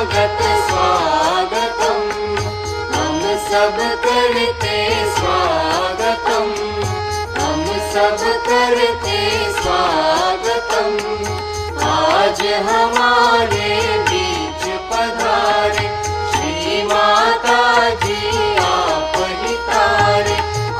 स्वागत स्वागतम, हम सब करते स्वागतम, हम सब करते स्वागतम। आज हमारे बीच पधारे श्री माता जी आप ही तारे।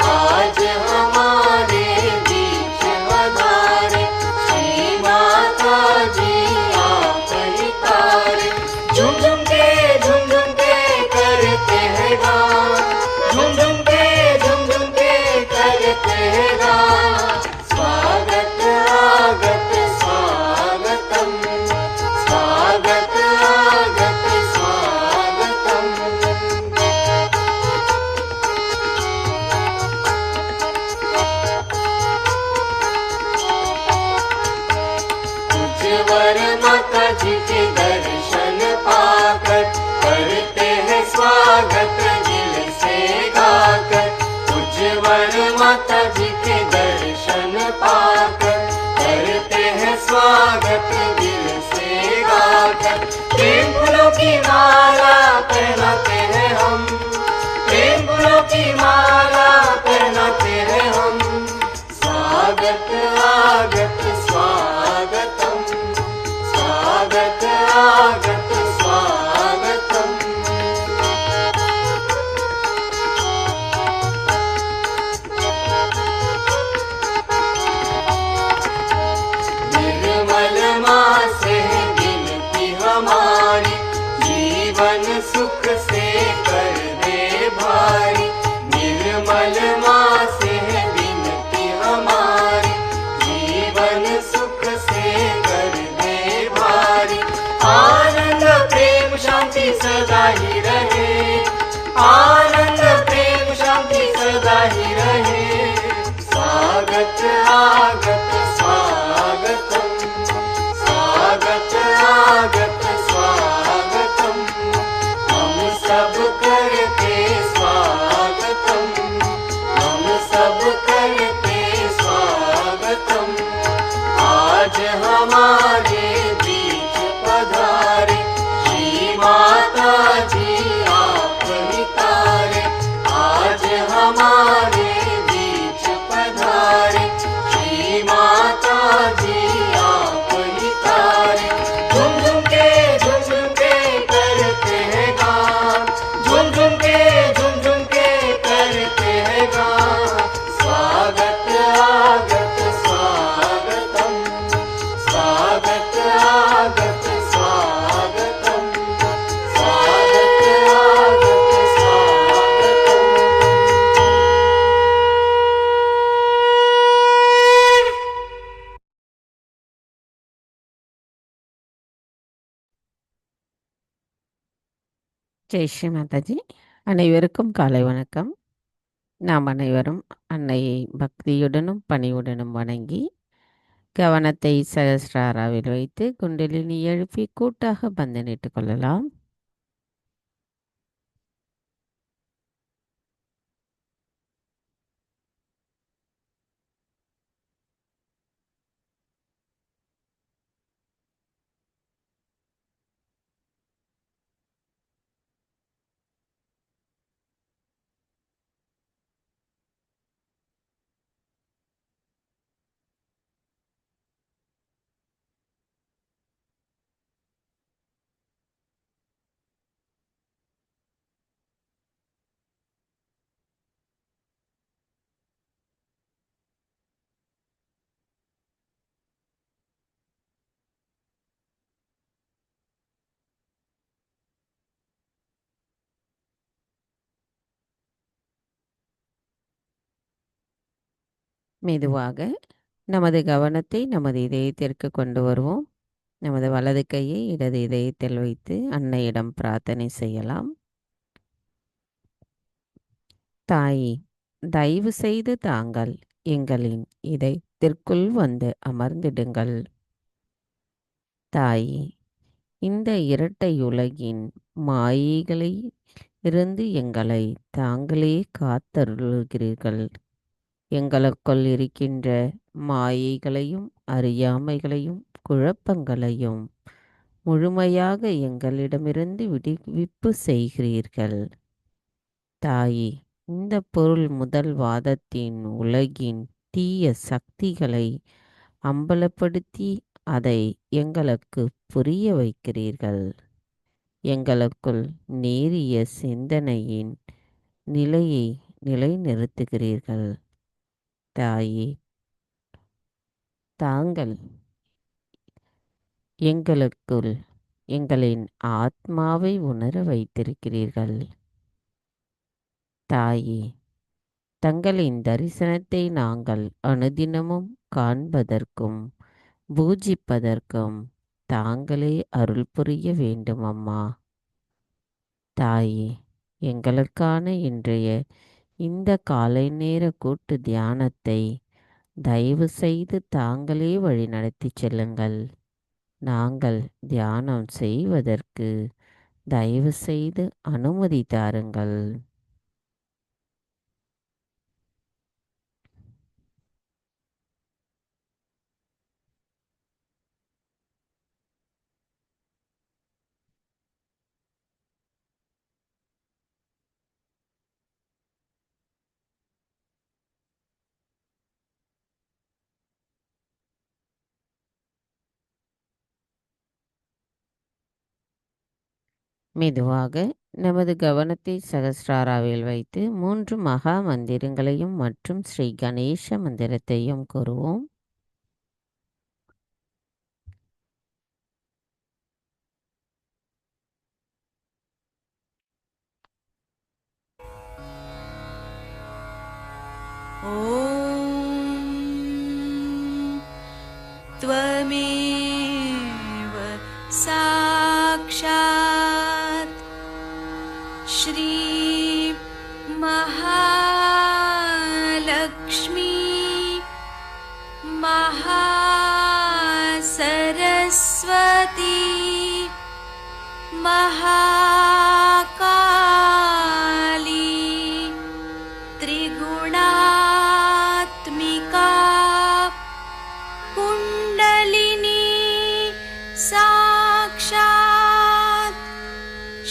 आज हमारे बीच पधारे श्री माता जी आप ही तारे। झुम झुम के करते हैं गान, झुम झुम के करते हैं गान। स्वागत आगत स्वागतम, स्वागत आगत स्वागतम। उज्जवर माता जी के दर्शन पाकर करते हैं स्वागत दिल से गाकर। उज्जवर माता जी के दर्शन पाकर करते हैं स्वागत दिल से गाकर। प्रेम फूलों की माला पहनाते हैं हम, प्रेम फूलों की माला पहनाते हैं हम। स्वागत आगत स्वागतम, स्वागत आगत स्वागतम। निर्मल माँ से विनती हमारी, जीवन सुख से कर दे भारी। निर्मल माँ से विनती हमारी, जीवन सुख से कर दे भारी। आनंद प्रेम शांति सदा ही रहे, आनंद प्रेम शांति सदा ही रहे। स्वागत आगत स्वागतम, स्वागत आगत स्वागतम। हम सब करते स्वागतम, हम सब करते स्वागतम। आज हमारे बीच पधारे श्री माता जी आप ही तारे। आज हमारे बीच पधारे श्री माता जी आप ही तारे। झुम झुम के करते हैं गान, झुम झुम के करते हैं गान। स्वागत आगत स्वागतम, स्वागत आगत स्वागतम, स्वागत आगत स्वागतम। ஜெய் ஸ்ரீ மாதாஜி. அனைவருக்கும் காலை வணக்கம். நாம் அனைவரும் அன்னையை பக்தியுடனும் பணிவுடனும் வணங்கி கவனத்தை சகஸ்ராராவில் வைத்து குண்டலினி எழுப்பி கூட்டாக பந்தனிட்டுக் கொள்ளலாம். மெதுவாக நமது கவனத்தை நமது இதயத்திற்கு கொண்டு வருவோம். நமது வலது கையை இடது இதயத்தில் வைத்து அன்னையிடம் பிரார்த்தனை செய்யலாம். தாயே, தயவு செய்து தாங்கள் எங்களின் இதயத்திற்குள் வந்து அமர்ந்திடுங்கள். தாயே, இந்த இரட்டை உலகின் மாயைகளை இருந்து எங்களை தாங்களே காத்தருளுகிறீர்கள். எங்களுக்குள் இருக்கின்ற மாயைகளையும் அறியாமைகளையும் குழப்பங்களையும் முழுமையாக எங்களிடமிருந்து விடுவிப்பு செய்கிறீர்கள். தாயே, இந்த பொருள் முதல் வாதத்தின் உலகின் தீய சக்திகளை அம்பலப்படுத்தி அதை எங்களுக்கு புரிய வைக்கிறீர்கள். எங்களுக்குள் நேரிய சிந்தனையின் நிலையை நிலைநிறுத்துகிறீர்கள். தாயே, தாங்கள் எங்களுக்குள் எங்களின் ஆத்மாவை உணர வைத்திருக்கிறீர்கள். தாயே, தங்களின் தரிசனத்தை நாங்கள் அனுதினமும் காண்பதற்கும் பூஜிப்பதற்கும் தாங்களே அருள் புரிய வேண்டும் அம்மா. தாயே, எங்களுக்கான இன்றைய இந்த காலை நேர கூட்டு தியானத்தை தயவு செய்து தாங்களே வழி நடத்தி செல்லுங்கள். நாங்கள் தியானம் செய்வதற்கு தயவு செய்து அனுமதி தாருங்கள். மெதுவாக நமது கவனத்தை சகஸ்ராராவில் வைத்து 3 மகா மந்திரங்களையும் மற்றும் ஸ்ரீ கணேச மந்திரத்தையும் கூறுவோம். त्वमेव साक्षात् श्री महालक्ष्मी महासरस्वती महाकाली त्रिगुणात्मिका कुण्डलिनी साक्षात्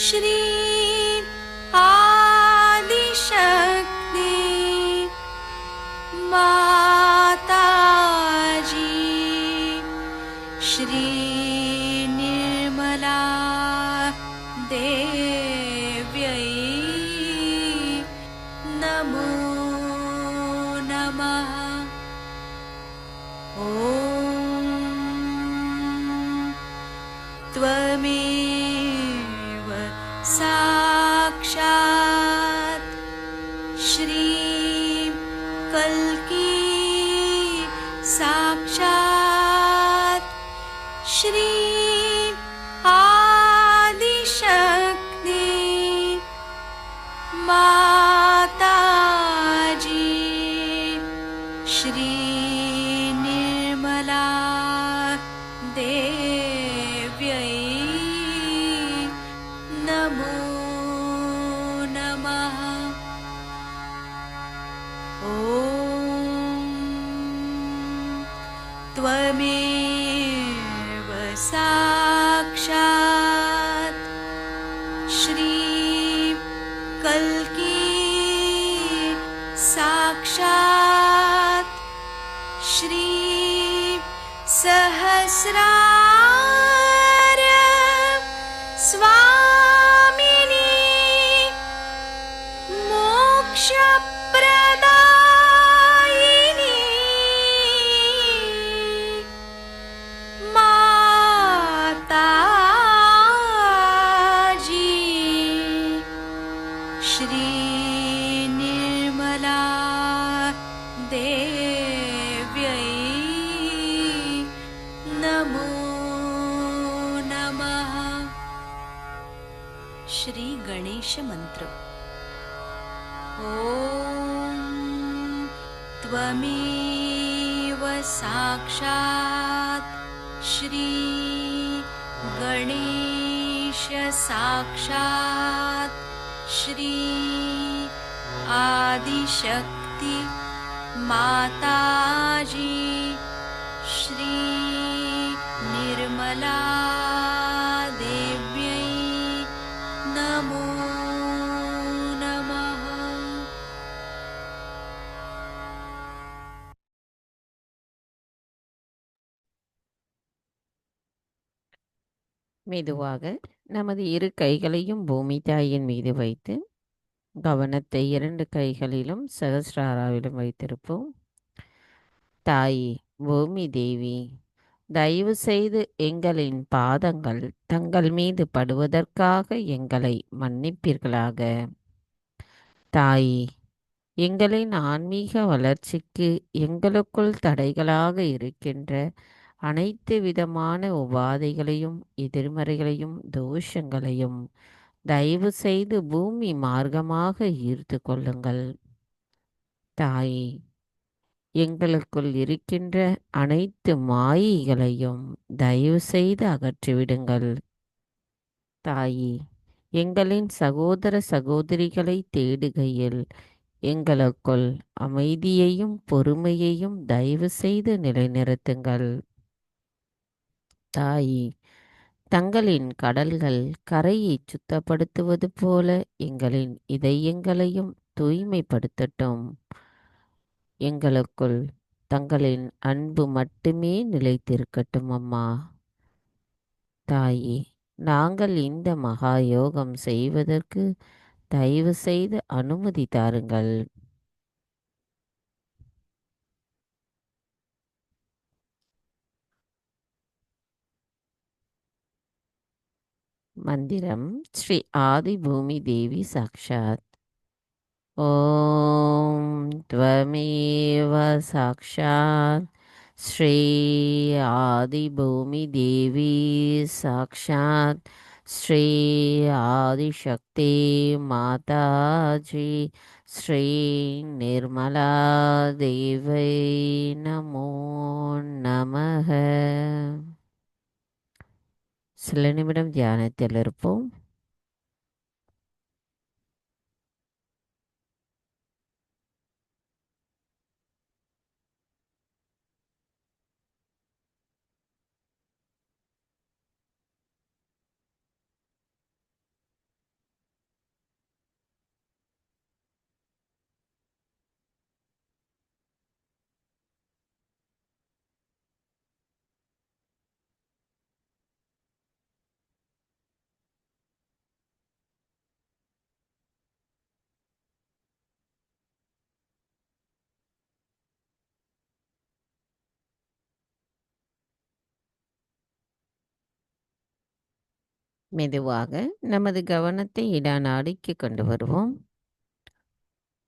श्री आदिशक्ति माताजी श्री निर्मला देव्यै नमो नमः। ॐ त्वमेव साक्षात् श्री कल्की साक्षात् श्री आदिशक्ति माताजी श्री निर्मला देव्यै नमो नमः। ॐ त्वमेव साक्षात् श्री कल्की साक्षात् श्री सहस्रार स्वामिनी मोक्षप्रदायिनी माताजी श्री निर्मला देव्यै नमो नमः। श्री गणेश मंत्र। ॐ त्वमेव साक्षात् श्री गणेश साक्षात् श्री आदिशक्ति माताजी श्री निर्मला மெதுவாக நமது இரு கைகளையும் பூமி தாயின் மீது வைத்து கவனத்தை இரண்டு கைகளிலும் சகஸ்ராராவிலும் வைத்திருப்போம். தாயே, பூமி தேவி, தயவு செய்து எங்களின் பாதங்கள் தங்கள் மீது படுவதற்காக எங்களை மன்னிப்பீர்களாக. தாயே, எங்களின் ஆன்மீக வளர்ச்சிக்கு எங்களுக்குள் தடைகளாக இருக்கின்ற அனைத்து விதமான உபாதைகளையும் எதிர்மறைகளையும் தோஷங்களையும் தயவு செய்து பூமி மார்க்கமாக ஈர்த்து கொள்ளுங்கள். தாயே, எங்களுக்குள் இருக்கின்ற அனைத்து மாயைகளையும் தயவு செய்து அகற்றிவிடுங்கள். தாயே, எங்களின் சகோதர சகோதரிகளை தேடுகையில் எங்களுக்குள் அமைதியையும் பொறுமையையும் தயவு செய்து நிலைநிறுத்துங்கள். தாயே, தங்களின் கடல்கள் கரையை சுத்தப்படுத்துவது போல எங்களின் இதயங்களையும் தூய்மைப்படுத்தட்டும். எங்களுக்குள் தங்களின் அன்பு மட்டுமே நிலைத்திருக்கட்டும் அம்மா. தாயே, நாங்கள் இந்த மகா யோகம் செய்வதற்கு தயவு செய்து அனுமதி தாருங்கள். மந்திரம் ஸ்ரீ ஆதி பூமி தேவி சாக்ஷாத். ஓம் त्वमेव சாக்ஷாத் ஸ்ரீ ஆதி பூமி தேவி சாக்ஷாத் ஸ்ரீ ஆதிசக்தி மாதாஜி ஸ்ரீ நிர்மலா தேவை நமோ நமக. சில நிமிடம் தியானத்தில் இருப்போம். மெதுவாக நமது கவனத்தை இடாநாடிக்கு கொண்டு வருவோம்.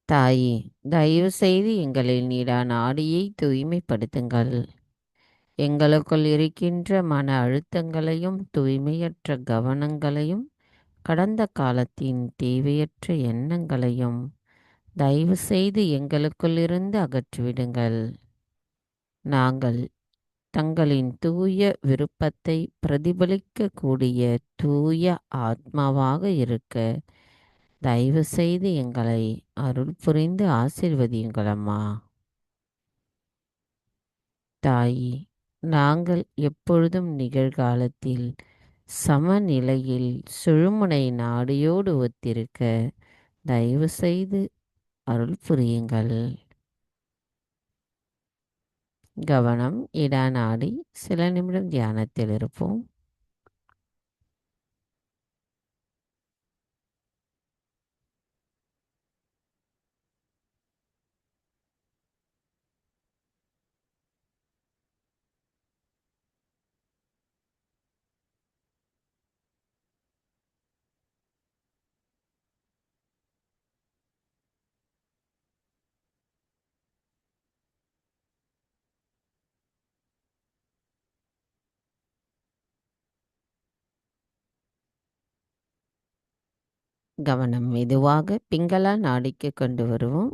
தாயே, தயவு செய்து எங்களின் இடாநாடியை தூய்மைப்படுத்துங்கள். எங்களுக்குள் இருக்கின்ற மன அழுத்தங்களையும் தூய்மையற்ற கவனங்களையும் கடந்த காலத்தின் தேவையற்ற எண்ணங்களையும் தயவு செய்து எங்களுக்குள்ளிருந்து அகற்றிவிடுங்கள். நாங்கள் தங்களின் தூய விருப்பத்தை பிரதிபலிக்கக்கூடிய தூய ஆத்மாவாக இருக்க தயவு செய்து எங்களை அருள் புரிந்து ஆசீர்வதியுங்கள் அம்மா. தாயே, நாங்கள் எப்பொழுதும் நிகழ்காலத்தில் சமநிலையில் சுழுமுனை நாடியோடு ஒத்திருக்க தயவு செய்து அருள் புரியுங்கள். கவனம் இடாநாடி. சில நிமிடம் தியானத்தில் இருப்போம். கவனம் மெதுவாக பிங்களா நாடிக்கு கொண்டு வருவோம்.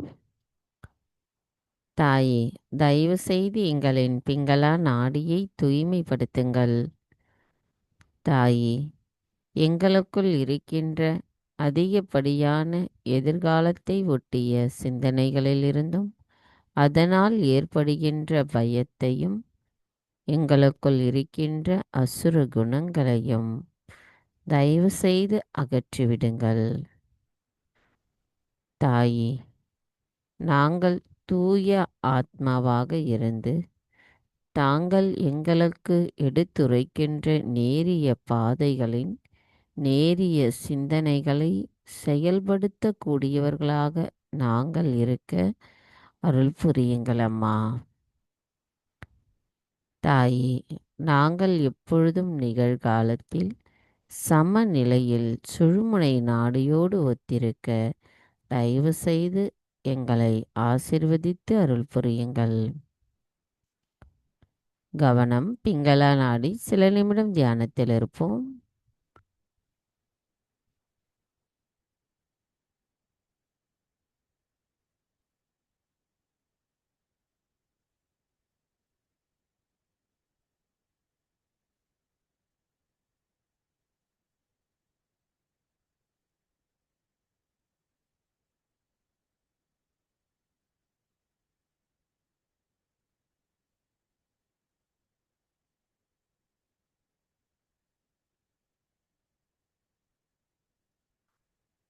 தாயே, தயவு செய்து எங்களின் பிங்களா நாடியை தூய்மைப்படுத்துங்கள். தாயே, எங்களுக்குள் இருக்கின்ற அதிகப்படியான எதிர்காலத்தை ஒட்டிய சிந்தனைகளிலிருந்தும் அதனால் ஏற்படுகின்ற பயத்தையும் எங்களுக்குள் இருக்கின்ற அசுர குணங்களையும் தயவு செய்து அகற்றிவிடுங்கள். தாயே, நாங்கள் தூய ஆத்மாவாக இருந்து தாங்கள் எங்களுக்கு எடுத்துரைக்கின்ற நேரிய பாதைகளின் நேரிய சிந்தனைகளை செயல்படுத்தக்கூடியவர்களாக நாங்கள் இருக்க அருள் புரியுங்கள் அம்மா. தாயே, நாங்கள் எப்பொழுதும் நிகழ்காலத்தில் சமநிலையில் சுழுமுனை நாடியோடு ஒத்திருக்க தயவு செய்து எங்களை ஆசிர்வதித்து அருள் புரியுங்கள். கவனம் பிங்களா நாடி. சில நிமிடம் தியானத்தில் இருப்போம்.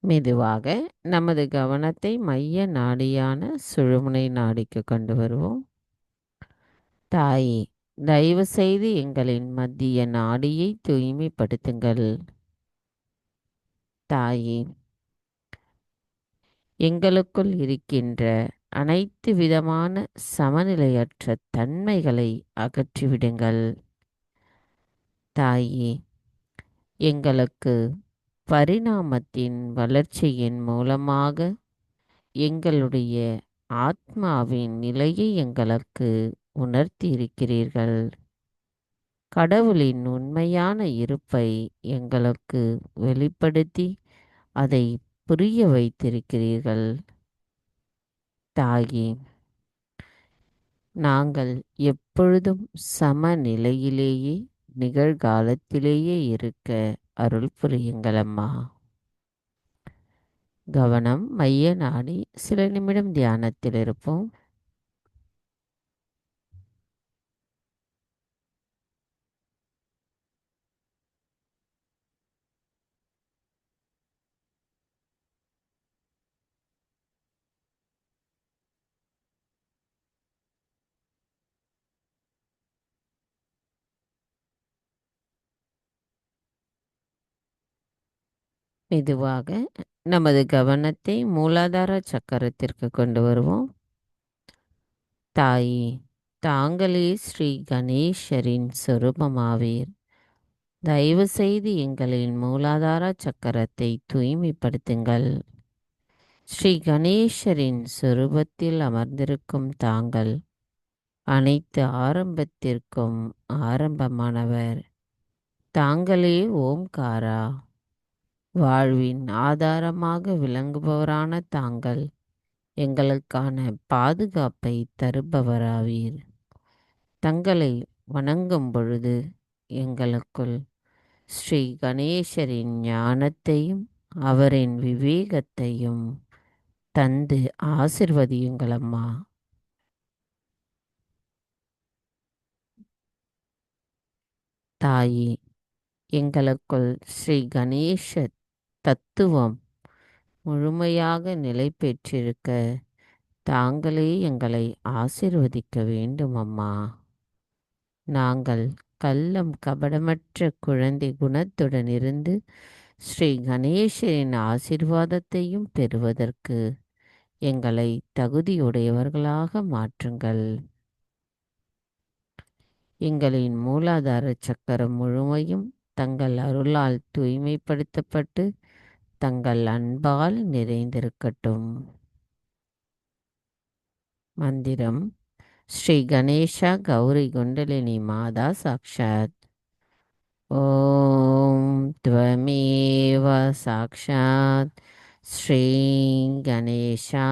மெதுவாக நமது கவனத்தை மைய நாடியான சுழுமுனை நாடிக்கு கொண்டு வருவோம். தாயே, தயவு செய்து எங்களின் மத்திய நாடியை தூய்மைப்படுத்துங்கள். தாயே, எங்களுக்குள் இருக்கின்ற அனைத்து விதமான சமநிலையற்ற தன்மைகளை அகற்றிவிடுங்கள். தாயே, எங்களுக்கு பரிணாமத்தின் வளர்ச்சியின் மூலமாக எங்களுடைய ஆத்மாவின் நிலையை எங்களுக்கு உணர்த்தி இருக்கிறீர்கள். கடவுளின் உண்மையான இருப்பை எங்களுக்கு வெளிப்படுத்தி அதை புரிய வைத்திருக்கிறீர்கள். தாயே, நாங்கள் எப்பொழுதும் சமநிலையிலேயே நிகழ்காலத்திலேயே இருக்க அருள் புரியுங்கள் அம்மா. கவனம் மைய நாடி. சில நிமிடம் தியானத்தில் இருப்போம். மெதுவாக நமது கவனத்தை மூலாதார சக்கரத்திற்கு கொண்டு வருவோம். தாயே, தாங்களே ஸ்ரீ கணேசரின் சொரூபமாவீர். தயவு செய்து எங்களின் மூலாதார சக்கரத்தை தூய்மைப்படுத்துங்கள். ஸ்ரீ கணேசரின் சொரூபத்தில் அமர்ந்திருக்கும் தாங்கள் அனைத்து ஆரம்பத்திற்கும் ஆரம்பமானவர். தாங்களே ஓம்காரா, வாழ்வின் ஆதாரமாக விளங்குபவரான தாங்கள் எங்களுக்கான பாதுகாப்பை தருபவராவீர். தங்களை வணங்கும் பொழுது எங்களுக்குள் ஸ்ரீ கணேசரின் ஞானத்தையும் அவரின் விவேகத்தையும் தந்து ஆசிர்வதியுங்களம்மா. தாயே, எங்களுக்குள் ஸ்ரீ கணேச தத்துவம் முழுமையாக நிலை பெற்றிருக்க தாங்களே எங்களை ஆசிர்வதிக்க வேண்டும் அம்மா. நாங்கள் கள்ளம் கபடமற்ற குழந்தை குணத்துடன் இருந்து ஸ்ரீ கணேசரின் ஆசிர்வாதத்தையும் பெறுவதற்கு எங்களை தகுதியுடையவர்களாக மாற்றுங்கள். எங்களின் மூலாதார சக்கரம் முழுமையும் தங்கள் அருளால் தூய்மைப்படுத்தப்பட்டு தங்கள் அன்பால் நிறைந்திருக்கட்டும். மந்திரம். ஸ்ரீ கணேஷா கௌரி குண்டலினி மாதா சாக்ஷாத். ஓம் त्वमेव சாக்ஷாத் ஸ்ரீ கணேஷா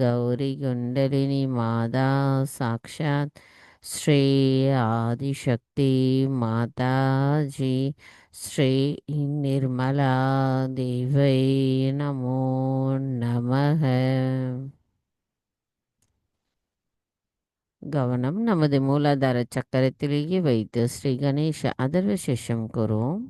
கௌரி குண்டலினி மாதா சாக்ஷாத் ஸ்ரீ ஆதிசக்தி மாதாஜி ஸ்ரீ நிர்மலா தேவை நமோ நமக. கவனம் நமது மூலாதார சக்கரத்திலேயே வைத்து ஸ்ரீ கணேஷ அதர்வ சேஷம் கூறுவோம்.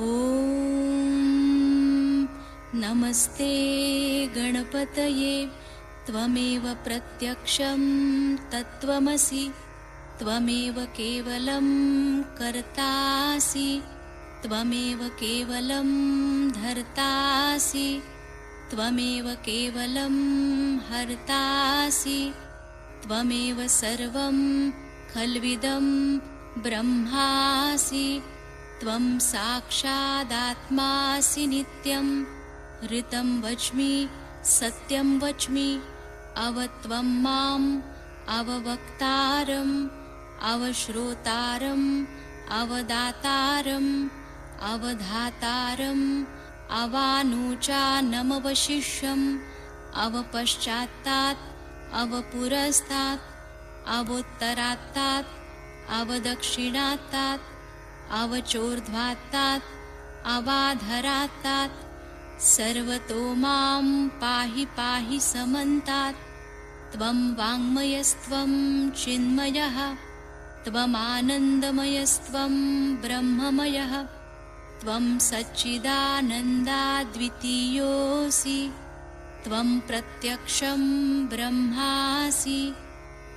ॐ नमस्ते गणपतये त्वमेव प्रत्यक्षं तत्त्वमसि त्वमेव केवलं कर्तासि त्वमेव केवलं धर्तासि त्वमेव केवलं हर्तासि त्वमेव सर्वं खल्विदं ब्रह्मासि त्वं साक्षादात्मासि नित्यं ऋतं वच्मि सत्यं वच्मि अवत्वं माम् अववक्तारम् अवश्रोतारम् अवदातारम् अवधातारम् अवानुचानमवशिष्यम् अवपश्चात्तात् अवपुरस्तात् अवोत्तरात्तात् अवदक्षिणात्तात् अवचोर्ध्वात्तात् अवाधरात्तात् सर्वतो मां पाहि पाहि समन्तात् त्वं वाङ्मयस्त्वं चिन्मयः त्वमानन्दमयस्त्वं ब्रह्ममयः त्वं सच्चिदानन्दाद्वितीयोऽसि त्वं प्रत्यक्षं ब्रह्मासि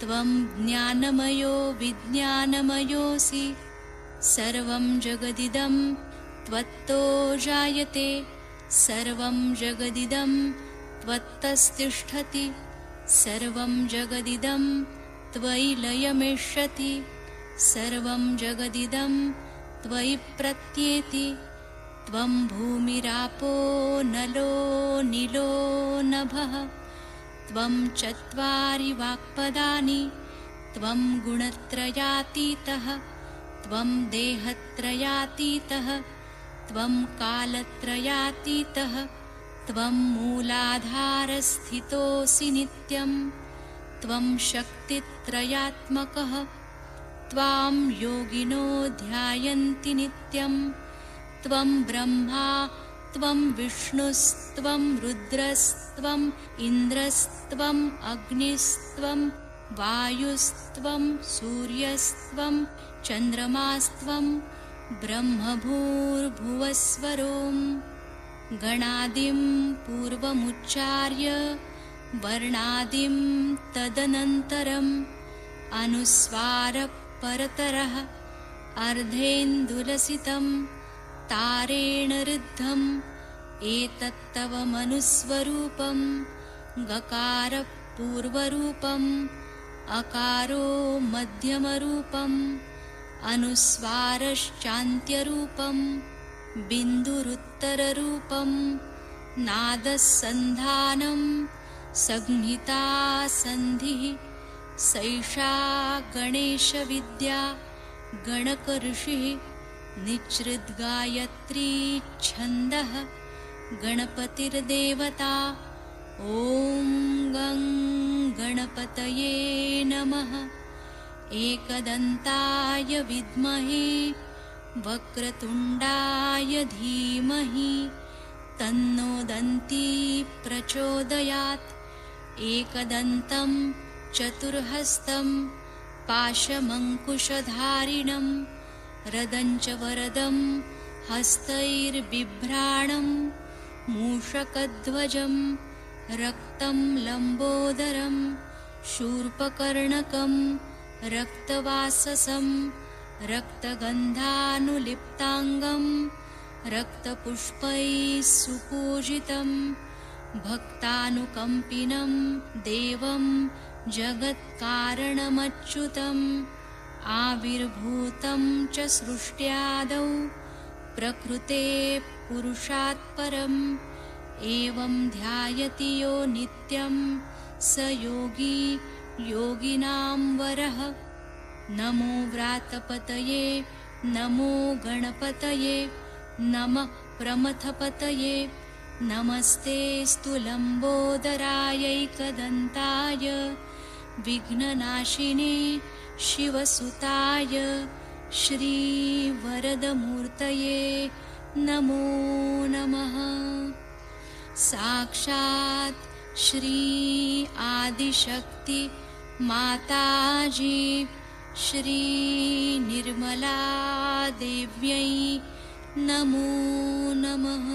त्वं ज्ञानमयो विज्ञानमयोऽसि सर्वं जगदिदं त्वत्तो जायते सर्वं जगदिदं त्वत्तस्तिष्ठति सर्वं जगदिदं त्वयि लयमेष्यति सर्वं जगदिदं त्वयि प्रत्येति त्वं भूमिरापो नलो नीलो नभः त्वं चत्वारि वाक्पदानि त्वं गुणत्रयातीतः त्वं देहत्रयातीतः त्वं कालत्रयातीतः त्वं मूलाधारस्थितोऽसि नित्यं त्वं शक्तित्रयात्मकः त्वां योगिनो ध्यायन्ति नित्यं त्वं ब्रह्मा त्वं विष्णुस्त्वं रुद्रस्त्वम् इन्द्रस्त्वम् अग्निस्त्वं वायुस्त्वं सूर्यस्त्वं चन्द्रमास्त्वं ब्रह्मभूर्भुवस्वरों गणादिं पूर्वमुच्चार्य वर्णादिं तदनन्तरम् अनुस्वारपरतरः अर्धेन्दुलसितं तारेण ऋद्धम् एतत्तव मनुस्वरूपं गकारपूर्वरूपम् अकारो मध्यमरूपम् अनुस्वारश्चान्त्यरूपं बिन्दुरुत्तररूपं नादसन्धानं संहिता सन्धिः सैषा गणेशविद्या गणकऋषिः निच्छृद्गायत्री छन्दः गणपतिर्देवता ॐ गं गणपतये नमः एकदन्ताय विद्महे वक्रतुण्डाय धीमहि तन्नो दन्ती प्रचोदयात् एकदन्तं चतुर्हस्तं पाशमङ्कुशधारिणं रदञ्च वरदं हस्तैर्बिभ्राणं मूषकध्वजं रक्तं लम्बोदरं शूर्पकर्णकं रक्तवाससं रक्तगन्धानुलिप्ताङ्गं रक्तपुष्पैः सुपूजितं भक्तानुकम्पिनं देवं जगत्कारणमच्युतम् आविर्भूतं च सृष्ट्यादौ प्रकृते पुरुषात् परम् एवं ध्यायति यो नित्यं स योगी योगिनां वरः नमो व्रातपतये नमो गणपतये नमः प्रमथपतये नमस्ते लम्बोदरायैकदन्ताय विघ्ननाशिने शिवसुताय श्रीवरदमूर्तये नमो नमः साक्षात् श्री आदिशक्ति माताजी श्री निर्मला देव्यै नमो नमः।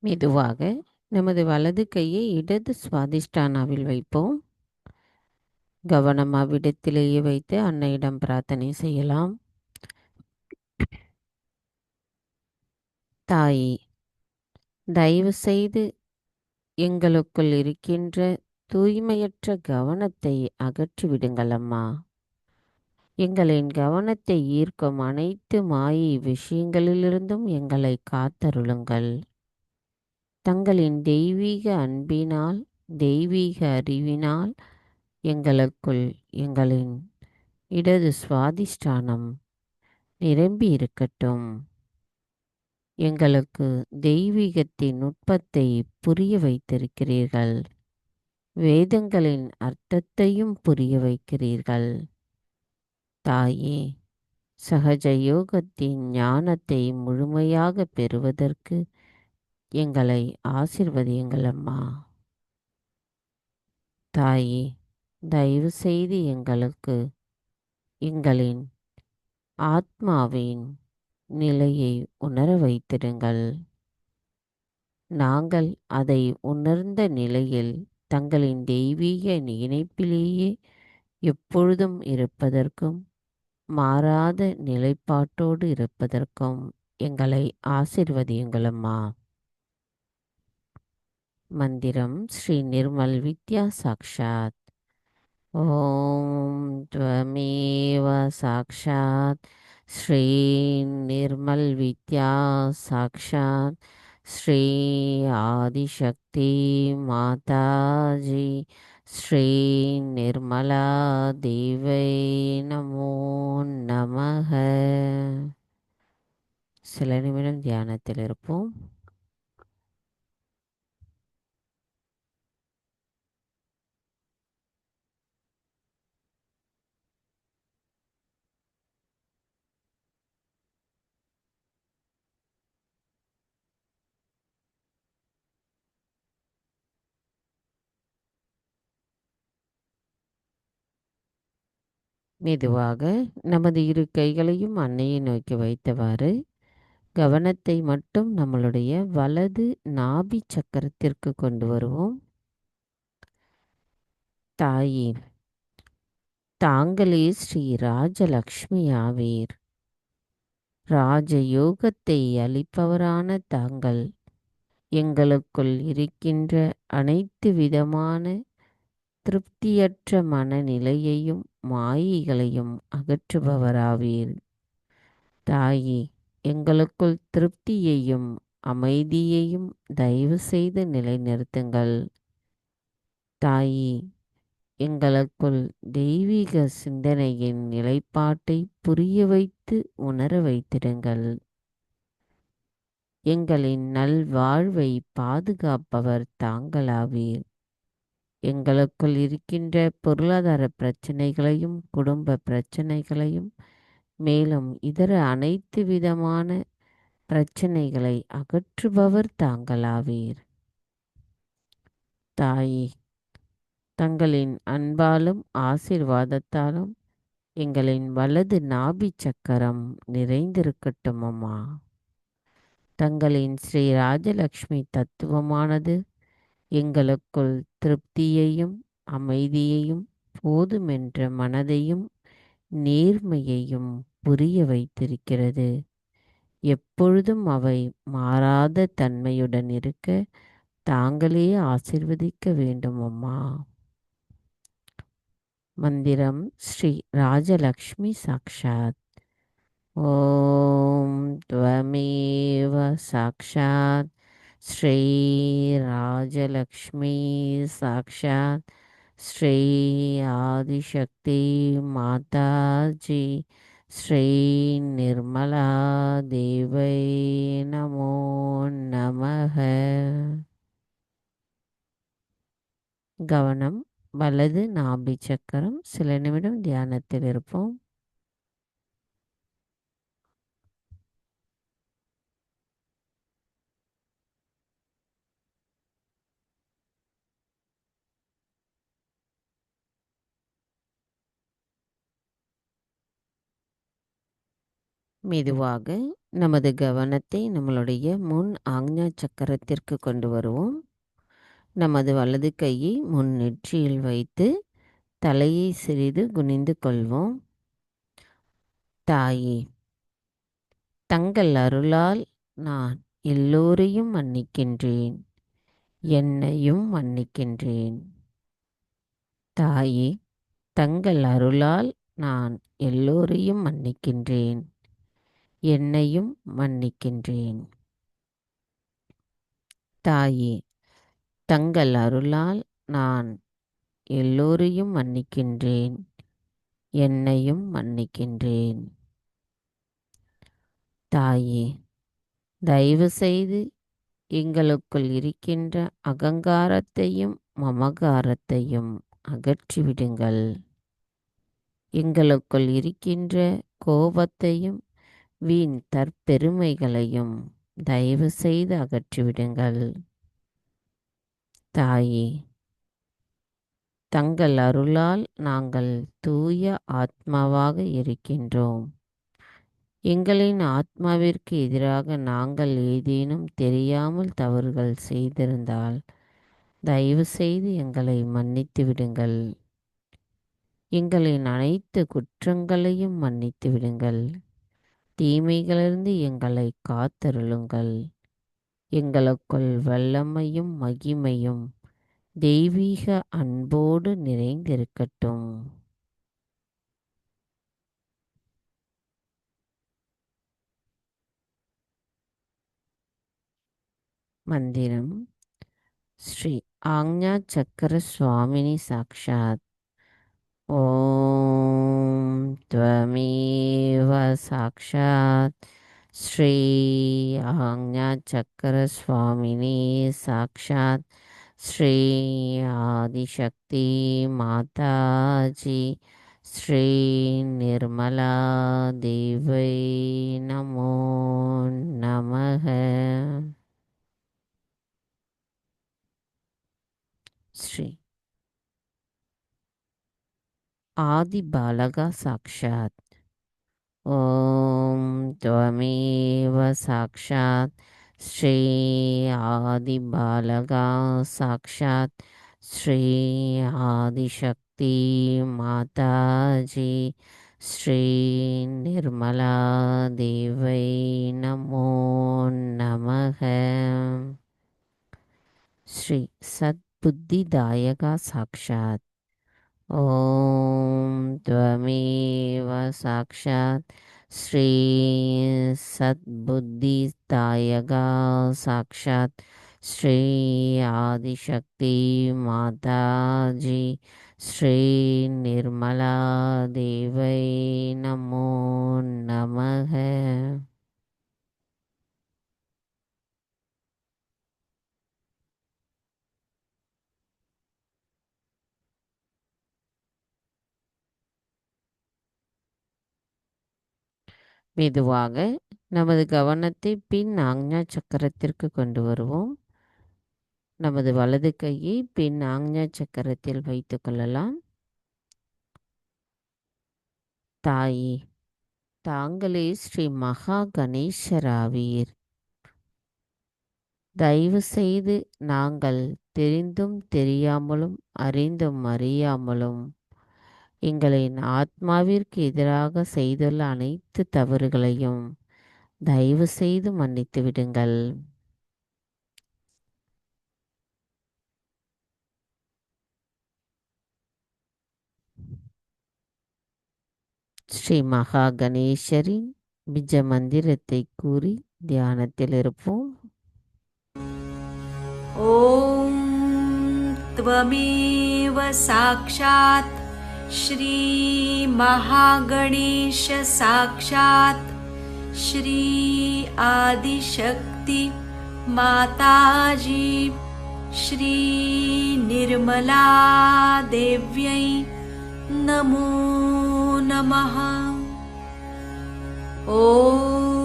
மெதுவாக நமது வலது கையை இடது சுவாதிஷ்டானாவில் வைப்போம். கவனம் அவ்விடத்திலேயே வைத்து அன்னையிடம் பிரார்த்தனை செய்யலாம். தாயே, தயவு செய்து எங்களுக்குள் இருக்கின்ற தூய்மையற்ற கவனத்தை அகற்றிவிடுங்கள் அம்மா. எங்களின் கவனத்தை ஈர்க்கும் அனைத்து மாயை விஷயங்களிலிருந்தும் எங்களை காத்தருளுங்கள். தங்களின் தெய்வீக அன்பினால், தெய்வீக அறிவினால் எங்களுக்குள் எங்களின் இடது சுவாதிஷ்டானம் நிரம்பி இருக்கட்டும். எங்களுக்கு தெய்வீகத்தின் நுட்பத்தை புரிய வைத்திருக்கிறீர்கள். வேதங்களின் அர்த்தத்தையும் புரிய வைக்கிறீர்கள். தாயே, சகஜ யோகத்தின் ஞானத்தை முழுமையாக பெறுவதற்கு எங்களை ஆசிர்வதியுங்கள் அம்மா. தாயே, தயவு செய்து எங்களுக்கு எங்களின் ஆத்மாவின் நிலையை உணர வைத்திடுங்கள். நாங்கள் அதை உணர்ந்த நிலையில் தங்களின் தெய்வீக இணைப்பிலேயே எப்பொழுதும் இருப்பதற்கும் மாறாத நிலைப்பாட்டோடு இருப்பதற்கும் எங்களை ஆசிர்வதியுங்களம்மா. மந்திரம் ஸ்ரீ நிர்மல் வித்யா சாக்ஷாத். ஓம் த்வமேவ சாக்ஷாத் ஸ்ரீ நிர்மல் வித்யா சாக்ஷாத் ஸ்ரீ ஆதிசக்தி மாதாஜி ஸ்ரீ நிர்மலா தேவை நமோ நமக. சில நிமிடம் தியானத்தில் இருப்போம். மெதுவாக நமது இரு கைகளையும் அன்னையை நோக்கி வைத்தவாறு கவனத்தை மட்டும் நம்மளுடைய வலது நாபி சக்கரத்திற்கு கொண்டு வருவோம். தாயே, தாங்களே ஸ்ரீ ராஜலக்ஷ்மி ஆவீர். ராஜயோகத்தை அளிப்பவரான தாங்கள் எங்களுக்குள் இருக்கின்ற அனைத்து விதமான திருப்தியற்ற மனநிலையையும் மாயைகளையும் அகற்றுபவராவீர். தாயே, எங்களுக்குள் திருப்தியையும் அமைதியையும் தயவு செய்து நிலைநிறுத்துங்கள். தாயே, எங்களுக்குள் தெய்வீக சிந்தனையின் நிலைப்பாட்டை புரிய வைத்து உணர வைத்திடுங்கள். எங்களின் நல்வாழ்வை பாதுகாப்பவர் தாங்களாவீர். எங்களுக்குள் இருக்கின்ற பொருளாதார பிரச்சனைகளையும் குடும்ப பிரச்சனைகளையும் மேலும் இதர அனைத்து விதமான பிரச்சனைகளை அகற்றுபவர் தாங்களாவீர். தாயே, தங்களின் அன்பாலும் ஆசீர்வாதத்தாலும் எங்களின் வலது நாபி சக்கரம் நிறைந்திருக்கட்டும் அம்மா. தங்களின் ஸ்ரீ ராஜலக்ஷ்மி தத்துவமானது எங்களுக்குள் திருப்தியையும் அமைதியையும் போதுமென்ற மனதையும் நேர்மையையும் புரிய வைத்திருக்கிறது. எப்பொழுதும் அவை மாறாத தன்மையுடன் இருக்க தாங்களே ஆசிர்வதிக்க வேண்டும் அம்மா. மந்திரம் ஸ்ரீ ராஜலக்ஷ்மி சாக்ஷாத். ஓம் த்வமேவ சாக்ஷாத் ஸ்ரீ ராஜலக்ஷ்மி சாக்ஷாத் ஸ்ரீ ஆதிசக்தி மாதாஜி ஸ்ரீ நிர்மலா தேவை நமோ நமக. கவனம் வலது நாபி சக்கரம். சில நிமிடம் தியானத்தில் இருப்போம். மெதுவாக நமது கவனத்தை நம்மளுடைய முன் ஆக்ஞா சக்கரத்திற்கு கொண்டு வருவோம். நமது வலது கையை முன் நெற்றியில் வைத்து தலையை சிறிது குனிந்து கொள்வோம். தாயே, தங்கள் அருளால் நான் எல்லோரையும் மன்னிக்கின்றேன், என்னையும் மன்னிக்கின்றேன். தாயே, தங்கள் அருளால் நான் எல்லோரையும் மன்னிக்கின்றேன், என்னையும் மன்னிக்கின்றேன். தாயே, தங்கள் அருளால் நான் எல்லோரையும் மன்னிக்கின்றேன், என்னையும் மன்னிக்கின்றேன். தாயே, தயவு செய்து எங்களுக்குள் இருக்கின்ற அகங்காரத்தையும் மமகாரத்தையும் அகற்றிவிடுங்கள். எங்களுக்குள் இருக்கின்ற கோபத்தையும் வீண் தற்பெருமைகளையும் தயவு செய்து அகற்றிவிடுங்கள். தாயே, தங்கள் அருளால் நாங்கள் தூய ஆத்மாவாக இருக்கின்றோம். எங்களின் ஆத்மாவிற்கு எதிராக நாங்கள் ஏதேனும் தெரியாமல் தவறுகள் செய்திருந்தால் தயவு செய்து எங்களை மன்னித்து விடுங்கள். எங்களின் அனைத்து குற்றங்களையும் மன்னித்து விடுங்கள். தீமைகளிலிருந்து எங்களை காத்தருளுங்கள். எங்களுக்குள் வல்லமையும் மகிமையும் தெய்வீக அன்போடு நிறைந்திருக்கட்டும். மந்திரம். ஸ்ரீ ஆக்ஞா சக்கர சுவாமினி சாக்ஷாத். ஓம் த்வமேவ சாக்ஷாத் ஸ்ரீ ஆக்ஞா சக்கர சுவாமினி சாக்ஷாத் ஸ்ரீ ஆதிசக்தி மாதாஜி ஸ்ரீ நிர்மலா தேவை நமோ நமக. ஸ்ரீ ஆதி பாலகா சாக்ஷாத். ஓம் த்வமேவ சாக்ஷாத் ஸ்ரீ ஆதி பாலகா சாக்ஷாத் ஸ்ரீ ஆதிசக்தி மாதாஜி ஸ்ரீ நிர்மலா தேவை நமோ நமக. ஸ்ரீ சத்புத்திதாயகா சாக்ஷாத். ஓம் த்வமேவ சாக்ஷாத் ஸ்ரீ சத்புத்திதாயகா சாக்ஷாத் ஸ்ரீ ஆதிசக்தி மாதாஜி ஸ்ரீ நிர்மலா தேவை நமோ நமக. மெதுவாக நமது கவனத்தை பின் ஆக்ஞா சக்கரத்திற்கு கொண்டு வருவோம். நமது வலது கையை பின் ஆக்ஞா சக்கரத்தில் வைத்துக் கொள்ளலாம். தாயே, தாங்களே ஸ்ரீ மகா கணேசராவீர். தயவு செய்து நாங்கள் தெரிந்தும் தெரியாமலும் அறிந்தும் அறியாமலும் எங்களின் ஆத்மாவிற்கு எதிராக செய்துள்ள அனைத்து தவறுகளையும் தயவு செய்து மன்னித்து விடுங்கள். ஸ்ரீ மகா கணேசரின் பிஜ மந்திரத்தை கூறி தியானத்தில் இருப்போம். ॐ त्वमेव साक्षात् श्री महागणेश साक्षात् श्री आदिशक्ति माताजी श्री निर्मला देव्यै नमो नमः. ॐ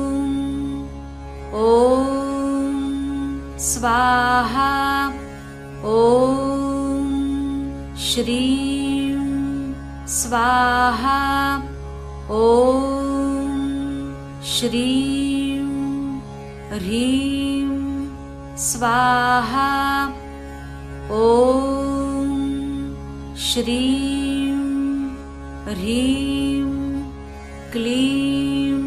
स्वाहा. ॐ श्रीं स्वाहा. ॐ श्रीं ह्रीं स्वाहा ॐ श्रीं ह्रीं क्लीं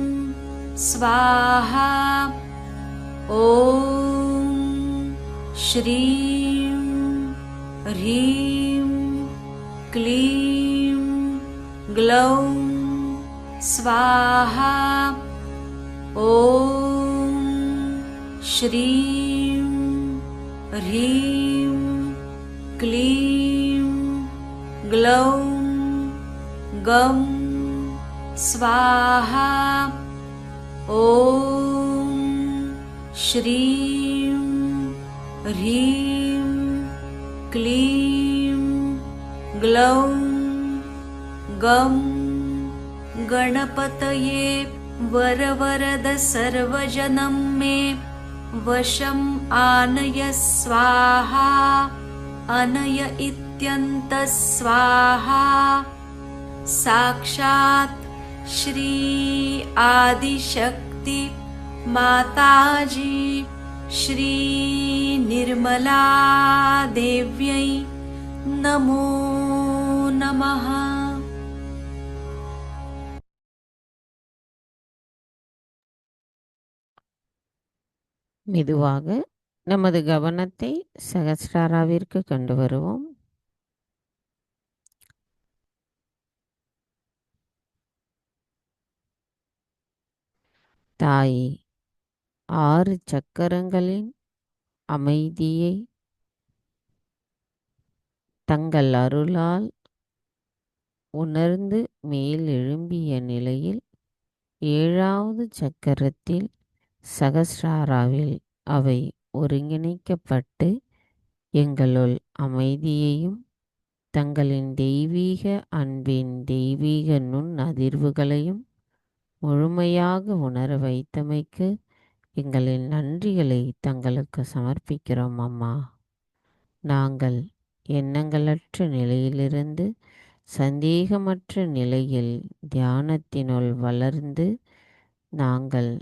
स्वाहा ॐ श्रीं ह्रीं क्लीं ग्लौं स्वाहा ॐ श्रीं ह्रीं क्लीं ग्लौं गं स्वाहा ॐ श्रीं ह्रीं क्लीं ग्लौं गं गणपतये वरवरद सर्वजनं मे वशम् आनय स्वाहा अनय इत्यन्तः स्वाहा साक्षात् श्री आदिशक्ति माताजी श्री निर्मला देव्यै नमो नमः। மெதுவாக நமது கவனத்தை சகஸ்ராராவிற்கு கொண்டு வருவோம். தாயே, 6 சக்கரங்களின் அமைதியை தங்கள் அருளால் உணர்ந்து மேல் எழும்பிய நிலையில் 7வது சக்கரத்தில் சகஸ்ராராவில் அவை ஒருங்கிணைக்கப்பட்டு எங்களுள் அமைதியையும் தங்களின் தெய்வீக அன்பின் தெய்வீக நுண் அதிர்வுகளையும் முழுமையாக உணர வைத்தமைக்கு எங்களின் நன்றிகளை தங்களுக்கு சமர்ப்பிக்கிறோம் அம்மா. நாங்கள் எண்ணங்களற்ற நிலையிலிருந்து சந்தேகமற்ற நிலையில் தியானத்தினுள் வளர்ந்து நாங்கள்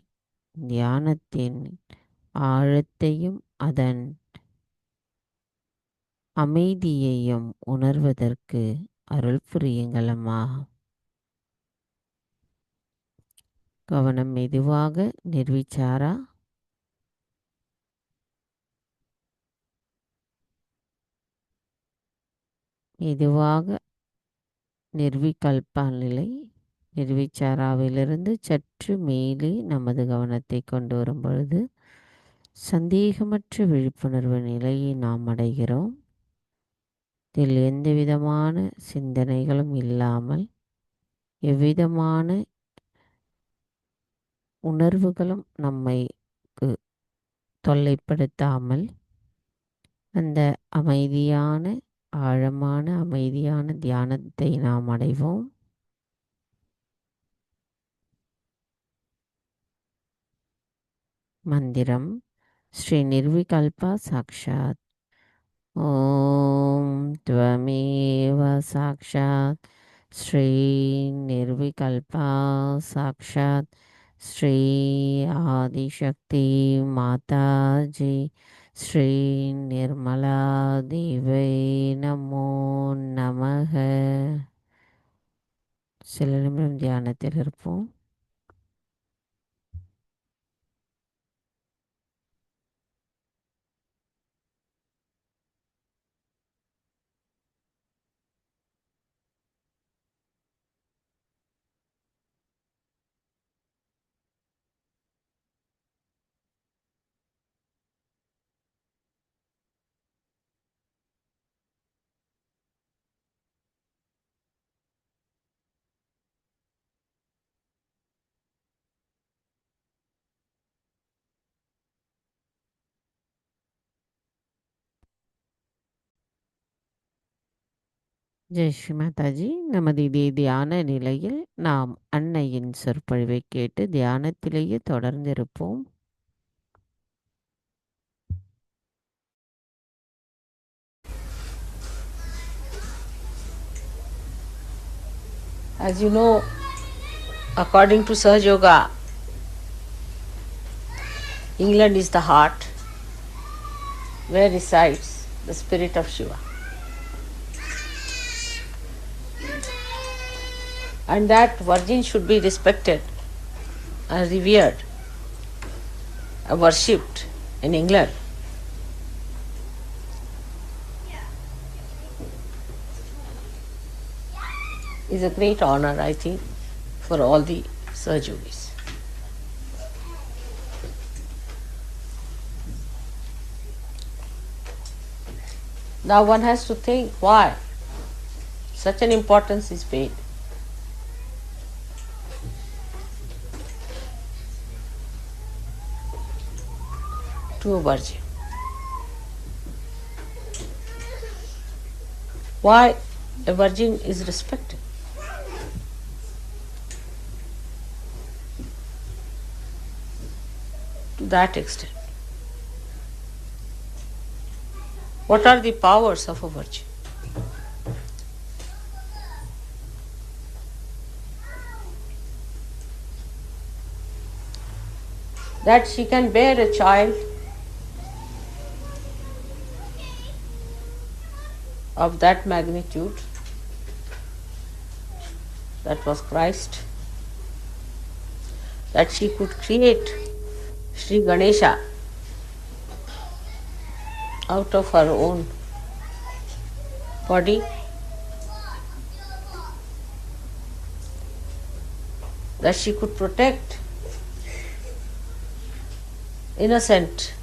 தியானத்தின் ஆழத்தையும் அதன் அமைதியையும் உணர்வதற்கு அருள் புரியுங்கள் அம்மா. கவனம் மெதுவாக நிர்விச்சாரா மெதுவாக நிர்விகல்பா நிலை நிர்விச்சாராவிலிருந்து சற்று மேலே நமது கவனத்தை கொண்டு வரும் பொழுது சந்தேகமற்ற விழிப்புணர்வு நிலையை நாம் அடைகிறோம். இதில் எந்த விதமான சிந்தனைகளும் இல்லாமல் எவ்விதமான உணர்வுகளும் நம்மை தொல்லைப்படுத்தாமல் அந்த அமைதியான ஆழமான அமைதியான தியானத்தை நாம் அடைவோம். மந்திரம் ஸ்ரீ நிர்விகல்பா சாக்ஷாத். ஓம் த்வமேவ சாக்ஷாத் ஸ்ரீ நிர்விகல்பா சாக்ஷாத் ஸ்ரீ ஆதிசக்தி மாதாஜி ஸ்ரீ நிர்மலா தேவை நமோ நமக. சில நிமிடம் தியானத்தில் இருப்போம். ஜெய் ஸ்ரீ மாதாஜி. நமது இதே தியான நிலையில் நாம் அன்னையின் சொற்பொழிவை கேட்டு தியானத்திலேயே தொடர்ந்து இருப்போம். As you know, according to Sahaja Yoga, England is the heart where resides the spirit of Shiva. And that virgin should be respected and revered and worshipped in England. Is a great honor, I think, for all the Sahajogis. Now one has to think why such an importance is paid. To a virgin. Why a virgin is respected? To that extent. What are the powers of a virgin? That she can bear a child of that magnitude, that was Christ, that she could create Sri Ganesha out of her own body, that she could protect innocent,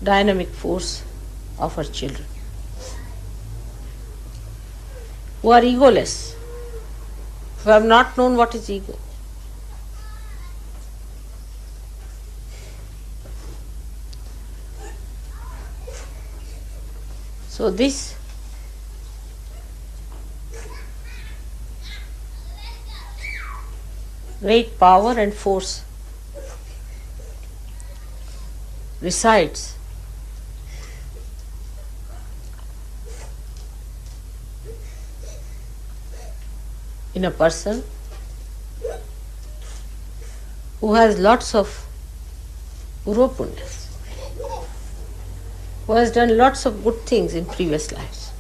dynamic force of her children, who are egoless, who have not known what is ego. So this great power and force resides in a person who has lots of Purupunyas, who has done lots of good things in previous lives.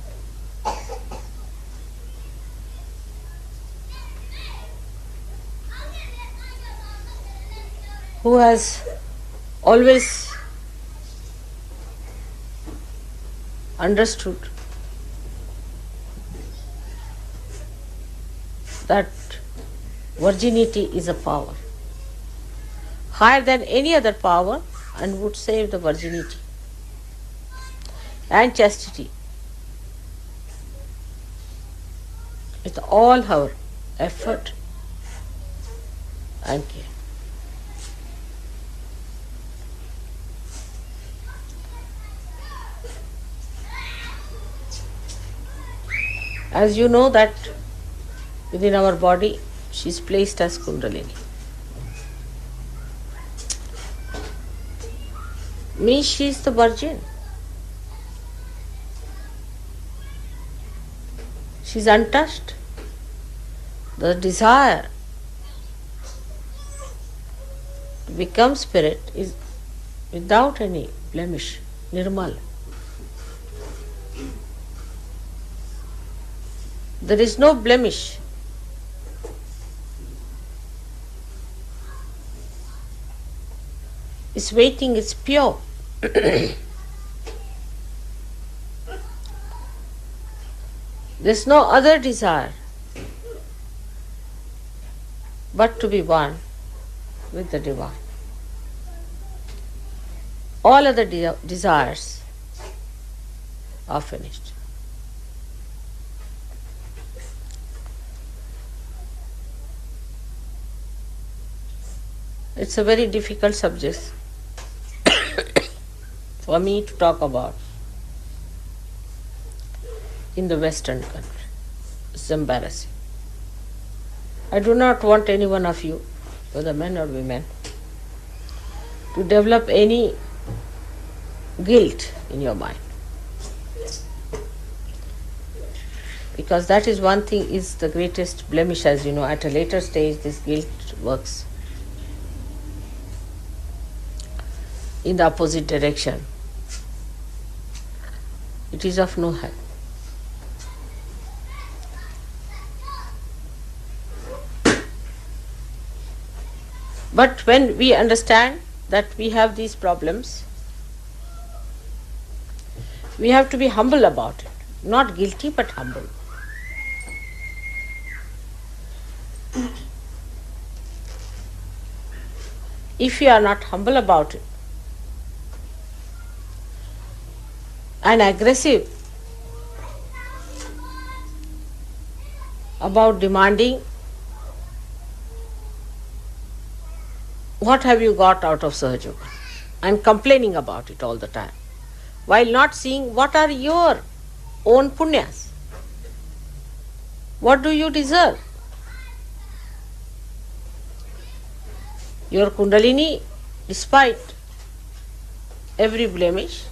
Who has always understood that virginity is a power higher than any other power and would save the virginity and chastity with all her effort and care. As you know that within our body she is placed as Kundalini. Means she is the virgin. She is untouched. The desire to become spirit is without any blemish, nirmal. There is no blemish. It's waiting, it's pure. There's no other desire but to be one with the divine. All other desires are finished. It's a very difficult subject for me to talk about in the Western country. It's embarrassing. I do not want any one of you, whether men or women, to develop any guilt in your mind. Because that is one thing is the greatest blemish, as you know. At a later stage this guilt works. in the opposite direction, it is of no help. But when we understand that we have these problems, we have to be humble about it. Not guilty, but humble. If you are not humble about it and aggressive about demanding what have you got out of Sahaja Yoga and complaining about it all the time, while not seeing what are your own punyas. What do you deserve? Your Kundalini, despite every blemish,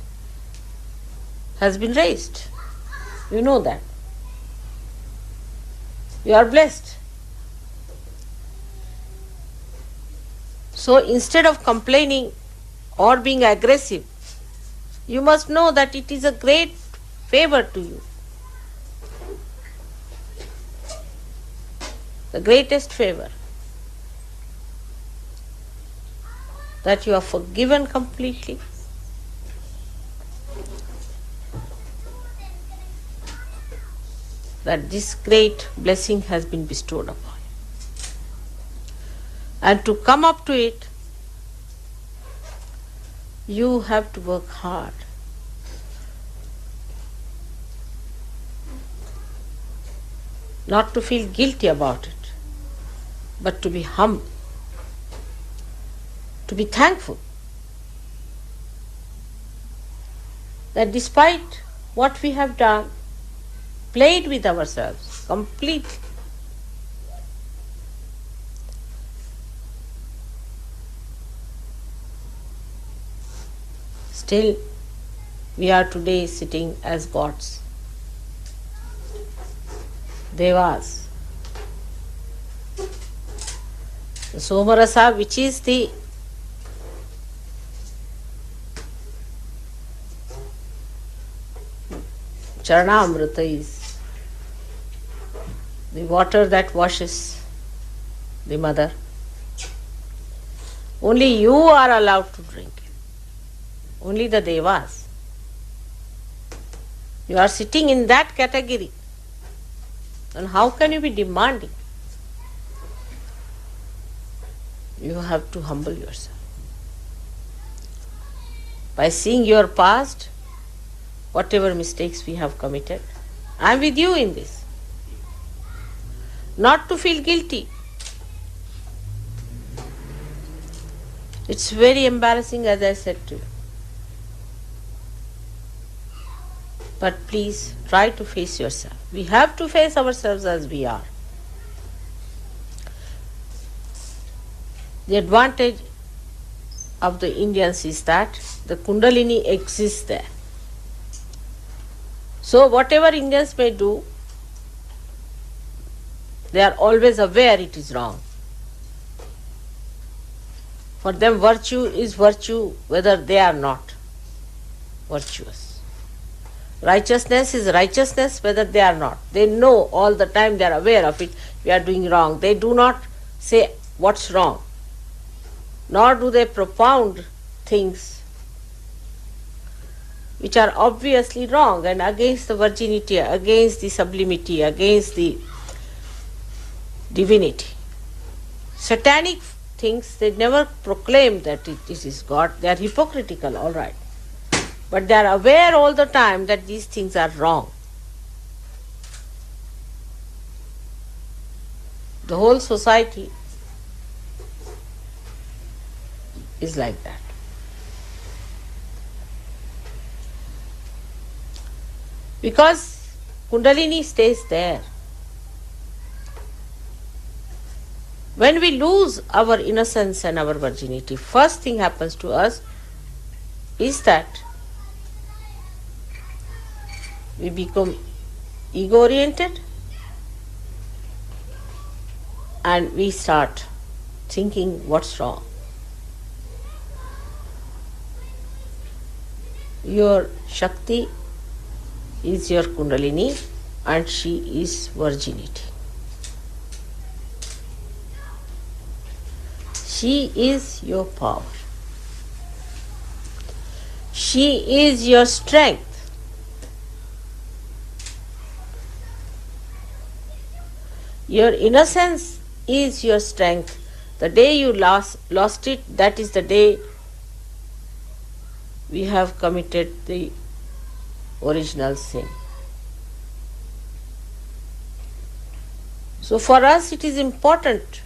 has been raised. You know that. You are blessed. So instead of complaining or being aggressive, you must know that it is a great favor to you. The greatest favor. That you are forgiven completely. That this great blessing has been bestowed upon you. And to come up to it, you have to work hard. Not to feel guilty about it, but to be humble, to be thankful that despite what we have done, played with ourselves completely, still we are today sitting as gods, devas. The Somarasa, which is the Charanamrita, is the water that washes the mother. Only you are allowed to drink it. Only the devas. You are sitting in that category. And how can you be demanding? You have to humble yourself. By seeing your past, whatever mistakes we have committed, I am with you in this. Not to feel guilty. It's very embarrassing, as I said to you. But please try to face yourself. We have to face ourselves as we are. The advantage of the Indians is that the Kundalini exists there. So whatever Indians may do, they are always aware it is wrong. For them virtue is virtue whether they are not virtuous. Righteousness is righteousness whether they are not. They know all the time, they are aware of it, we are doing wrong. They do not say what's wrong, nor do they propound things which are obviously wrong and against the virginity, against the sublimity, against the divinity. Satanic things, they never proclaim that it is God. They are hypocritical, all right. But they are aware all the time that these things are wrong. The whole society is like that. Because Kundalini stays there. When we lose our innocence and our virginity, first thing happens to us is that we become ego-oriented and we start thinking what's wrong. Your Shakti is your Kundalini and she is virginity. She is your power. She is your strength. Your innocence is your strength. The day you lost it, that is the day we have committed the original sin. So for us it is important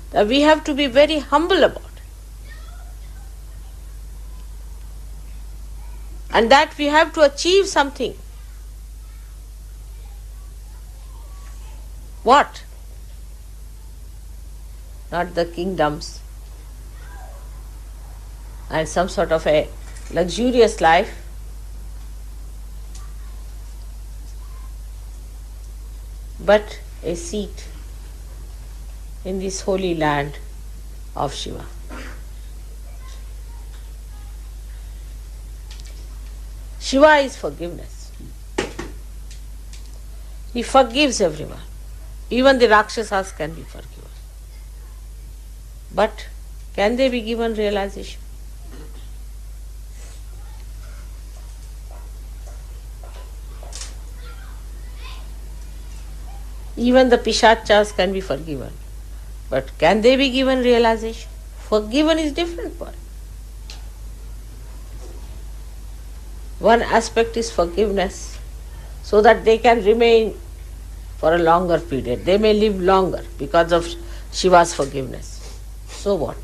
that we have to be very humble about it. And that we have to achieve something. What? Not the kingdoms and some sort of a luxurious life, but a seat in this holy land of Shiva. Shiva is forgiveness. He forgives everyone. Even the Rakshasas can be forgiven. But can they be given realization? Even the Pishachas can be forgiven. But can they be given realization? Forgiven is different part. One aspect is forgiveness, so that they can remain for a longer period. They may live longer because of Shiva's forgiveness. So what?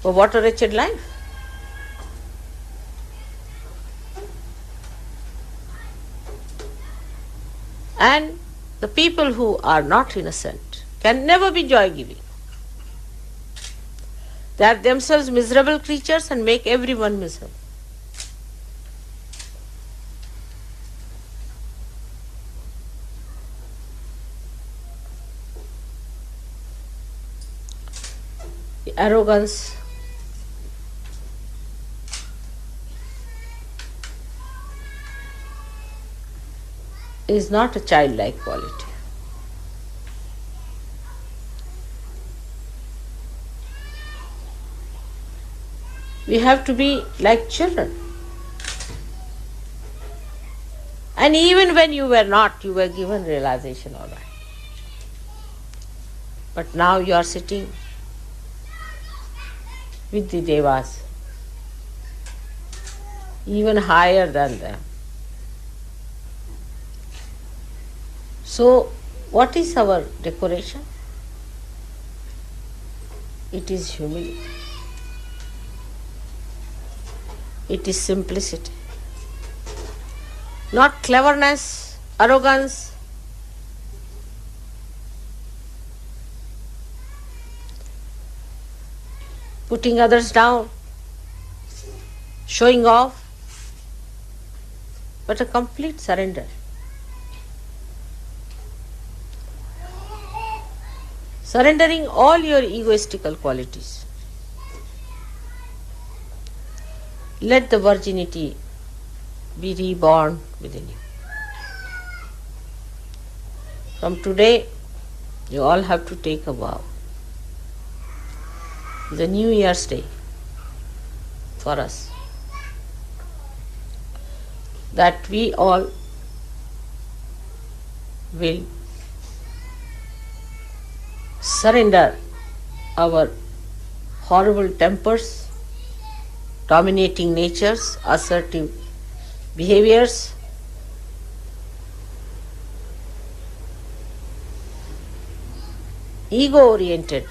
But what a wretched life. And the people who are not innocent can never be joy-giving. They are themselves miserable creatures and make everyone miserable. The arrogance is not a childlike quality. We have to be like children. And even when you were not, you were given realization, all right. But now you are sitting with the Devas, even higher than them. So, what is our decoration? It is humility. It is simplicity. Not cleverness, arrogance. Putting others down, showing off, but a complete surrender. Surrendering all your egoistical qualities. Let the virginity be reborn within you. From today, you all have to take a vow. The New Year's Day for us, that we all will surrender our horrible tempers, dominating natures, assertive behaviors, ego-oriented,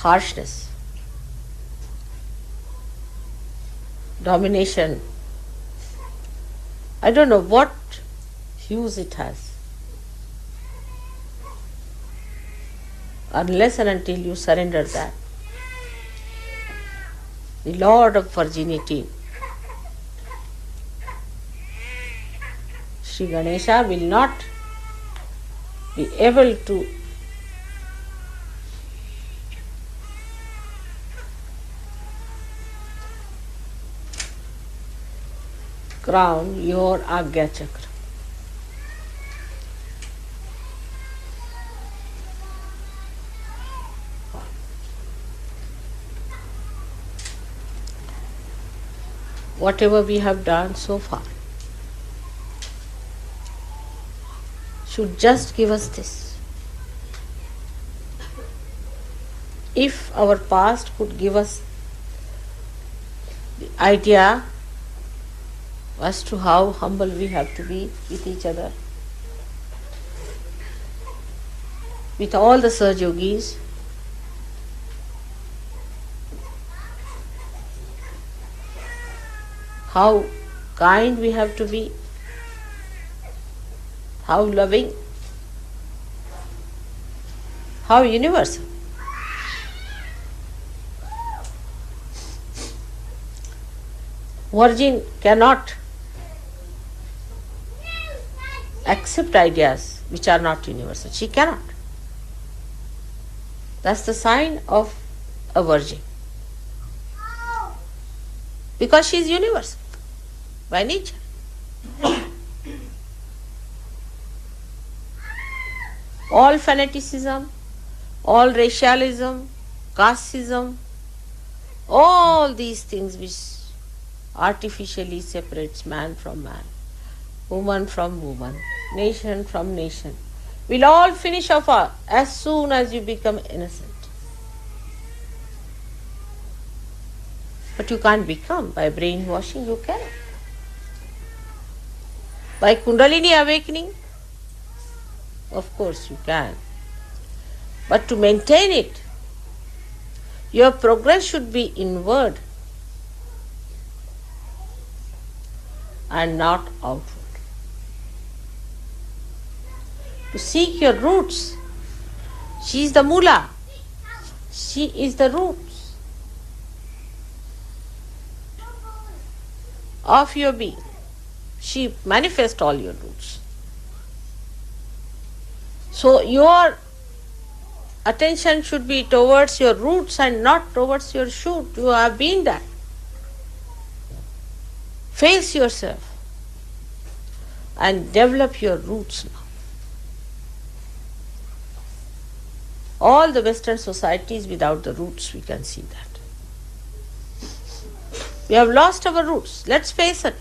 harshness, domination. I don't know what hues it has. Unless and until you surrender that, the Lord of Virginity, Sri Ganesha, will not be able to crown your Agya Chakra. Whatever we have done so far should just give us this. If our past could give us the idea as to how humble we have to be with each other, with all the Saj Yogis, how kind we have to be, how loving, how universal. Virgin cannot accept ideas which are not universal. She cannot. That's the sign of a virgin. Because she is universal by nature. All fanaticism, all racialism, casteism, all these things which artificially separates man from man, woman from woman, nation from nation, will all finish off as soon as you become innocent. But you can't become by brainwashing, you cannot. By Kundalini awakening, of course you can. But to maintain it, your progress should be inward and not outward. To seek your roots. She is the Mula. She is the roots of your being. She manifests all your roots. So your attention should be towards your roots and not towards your shoot. You have been that. Face yourself and develop your roots now. All the Western societies without the roots, we can see that. We have lost our roots. Let's face it.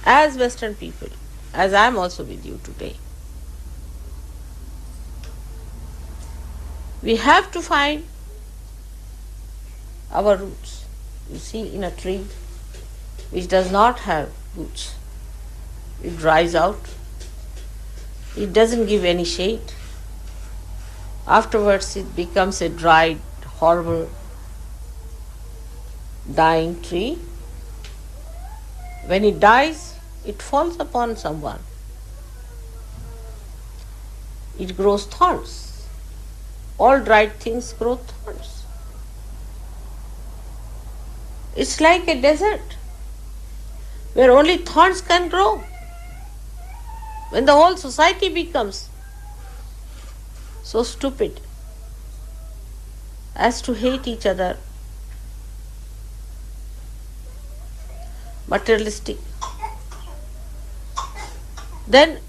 As Western people, as I am also with you today, we have to find our roots. You see, in a tree which does not have roots, it dries out, it doesn't give any shade. Afterwards it becomes a dried, horrible, dying tree. When it dies, it falls upon someone. It grows thorns. All dried things grow thorns. It's like a desert where only thorns can grow. When the whole society becomes so stupid as to hate each other, materialistic, then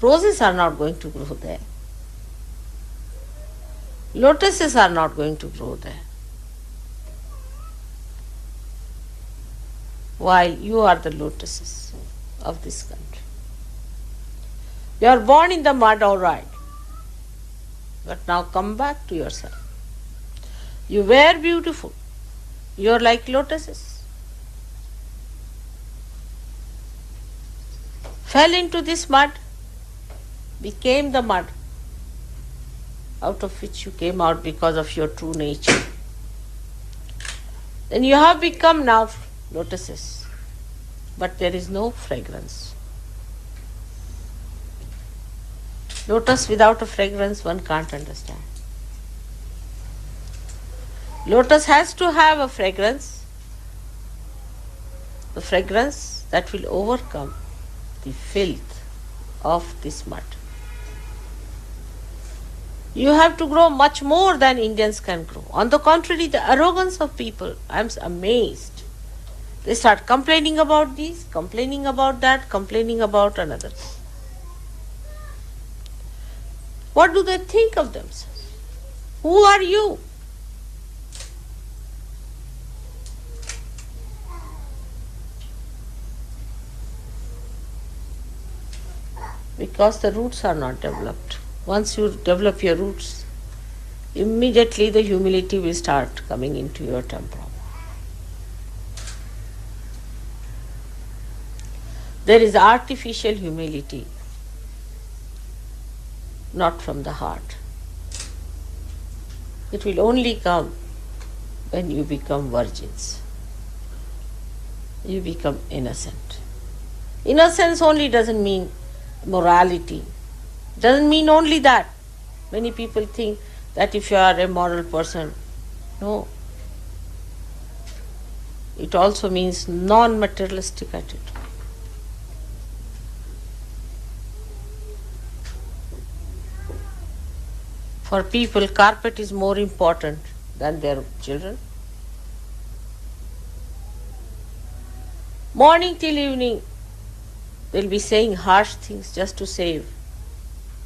roses are not going to grow there. Lotuses are not going to grow there. While you are the lotuses of this country. You are born in the mud, all right. But now come back to yourself. You were beautiful. You are like lotuses. Fell into this mud, became the mud, out of which you came out because of your true nature. Then you have become now lotuses, but there is no fragrance. Lotus without a fragrance, one can't understand. Lotus has to have a fragrance, the fragrance that will overcome the filth of this mud. You have to grow much more than Indians can grow. On the contrary, the arrogance of people, I am amazed. They start complaining about this, complaining about that, complaining about another thing. What do they think of themselves? Who are you? Because the roots are not developed. Once you develop your roots, immediately the humility will start coming into your temperament. There is artificial humility, not from the heart. It will only come when you become virgins. You become innocent. Innocence only doesn't mean morality. Doesn't mean only that. Many people think that if you are a moral person, no. It also means non-materialistic attitude. For people, carpet is more important than their children. Morning till evening, they'll be saying harsh things just to save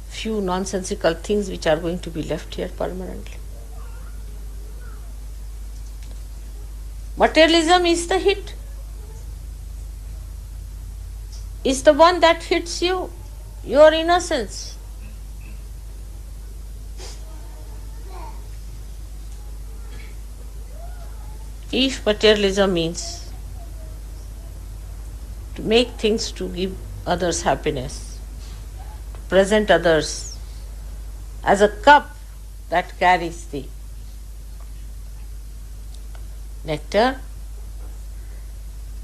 few nonsensical things which are going to be left here permanently. Materialism is the hit. Is the one that hits you, your innocence. If materialism means to make things to give others happiness, to present others as a cup that carries the nectar,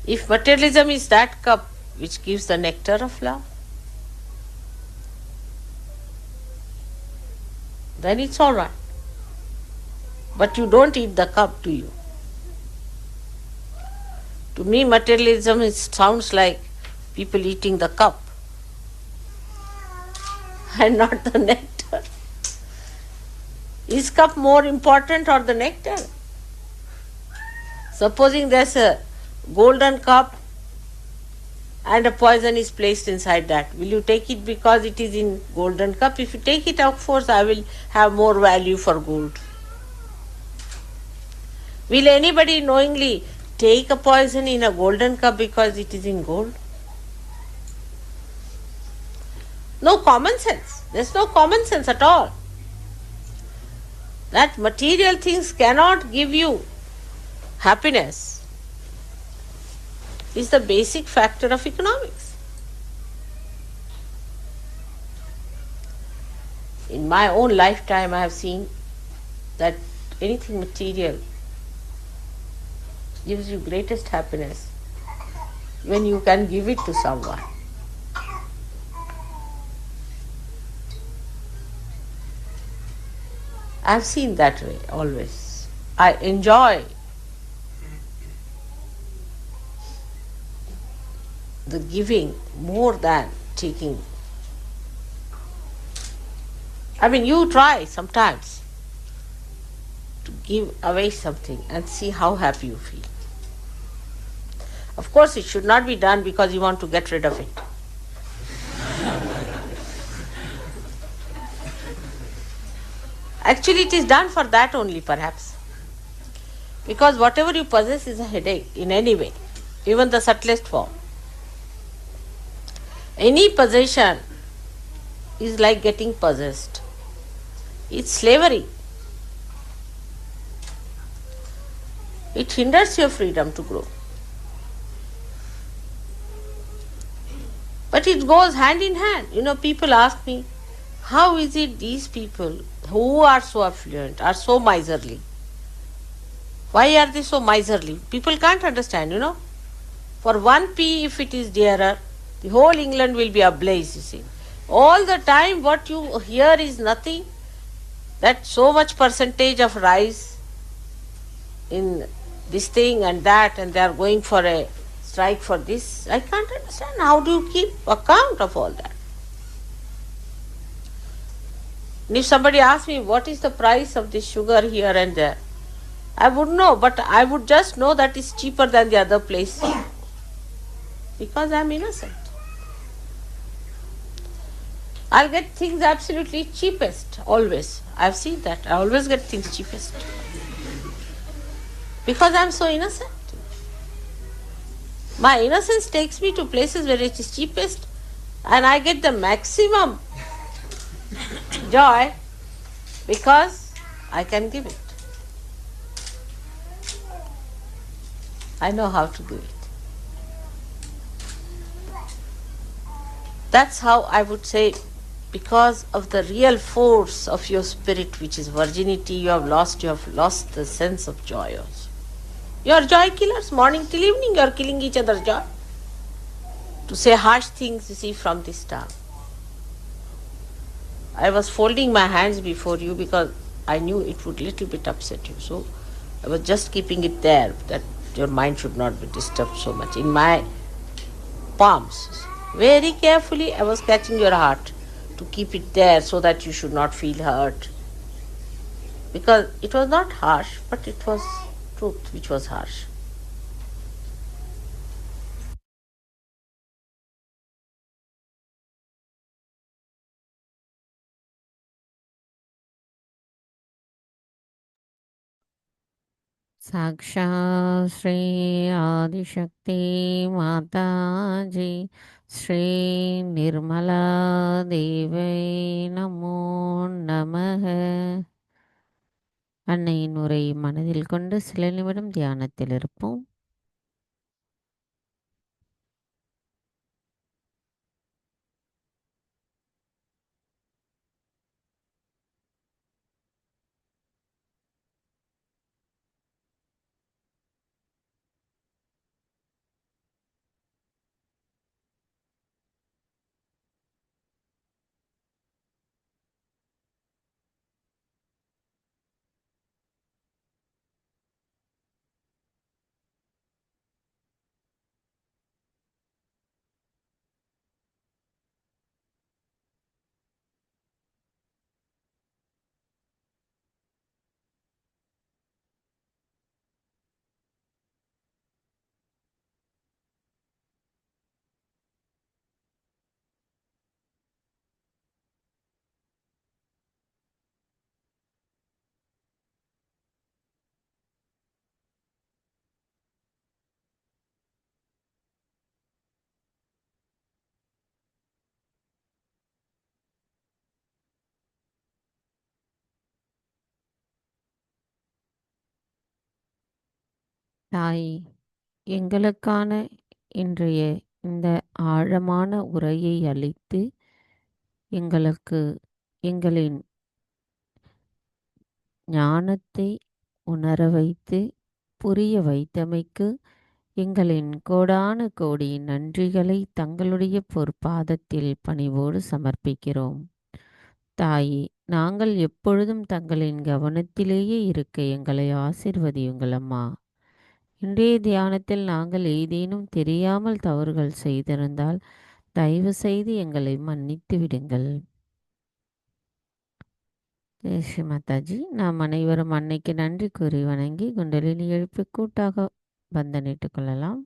if materialism is that cup which gives the nectar of love, then it's all right. But you don't eat the cup, do you? To me, materialism sounds like people eating the cup and not the nectar. Is cup more important or the nectar? Supposing there's a golden cup and a poison is placed inside that, will you take it because it is in golden cup? If you take it, of course, I will have more value for gold. Will anybody knowingly take a poison in a golden cup because it is in gold? No common sense. There's no common sense at all. That material things cannot give you happiness is the basic factor of economics. In my own lifetime, I have seen that anything material gives you greatest happiness when you can give it to someone. I've seen that way always. I enjoy the giving more than taking. I mean, you try sometimes to give away something and see how happy you feel. Of course, it should not be done because you want to get rid of it. Actually, it is done for that only, perhaps. Because whatever you possess is a headache in any way, even the subtlest form. Any possession is like getting possessed. It's slavery. It hinders your freedom to grow. But it goes hand in hand. You know, people ask me, how is it these people who are so affluent are so miserly? Why are they so miserly? People can't understand, you know. For 1p, if it is dearer, the whole England will be ablaze, you see. All the time what you hear is nothing. That so much percentage of rise in this thing and that, and they are going for a strike for this. I can't understand. How do you keep account of all that? And if somebody asks me, what is the price of this sugar here and there? I would know, but I would just know that it's cheaper than the other place because I'm innocent. I'll get things absolutely cheapest, always. I've seen that. I always get things cheapest because I'm so innocent. My innocence takes me to places where it is cheapest and I get the maximum joy because I can give it. I know how to do it. That's how I would say, because of the real force of your spirit, which is virginity, you have lost the sense of joy also. You are joy killers, morning till evening you are killing each other's joy. To say harsh things, you see, from this tongue. I was folding my hands before you because I knew it would little bit upset you. So I was just keeping it there, that your mind should not be disturbed so much. In my palms, very carefully I was catching your heart to keep it there so that you should not feel hurt. Because it was not harsh, but it was truth which was harsh. साक्षात् श्री आदिशक्ति माता जी श्री निर्मला देवी நமோ நமः. அன்னையின் உரை மனதில் கொண்டு சில நிமிடம் தியானத்தில் இருப்போம். தாய், எங்களுக்கான இன்றைய இந்த ஆழமான உரையை அளித்து எங்களுக்கு எங்களின் ஞானத்தை உணர வைத்து புரிய வைத்தமைக்கு எங்களின் கோடான கோடி நன்றிகளை தங்களுடைய பொற்பாதத்தில் பணிவோடு சமர்ப்பிக்கிறோம். தாயே, நாங்கள் எப்பொழுதும் தங்களின் கவனத்திலேயே இருக்க எங்களை ஆசீர்வதியுங்கள் அம்மா. இன்றைய தியானத்தில் நாங்கள் ஏதேனும் தெரியாமல் தவறுகள் செய்திருந்தால் தயவு செய்து எங்களை மன்னித்து விடுங்கள். ஜெய் ஸ்ரீ மாதாஜி. நாம் அனைவரும் அன்னைக்கு நன்றி கூறி வணங்கி குண்டலினி எழுப்பி கூட்டாக பந்தனிட்டுக் கொள்ளலாம்.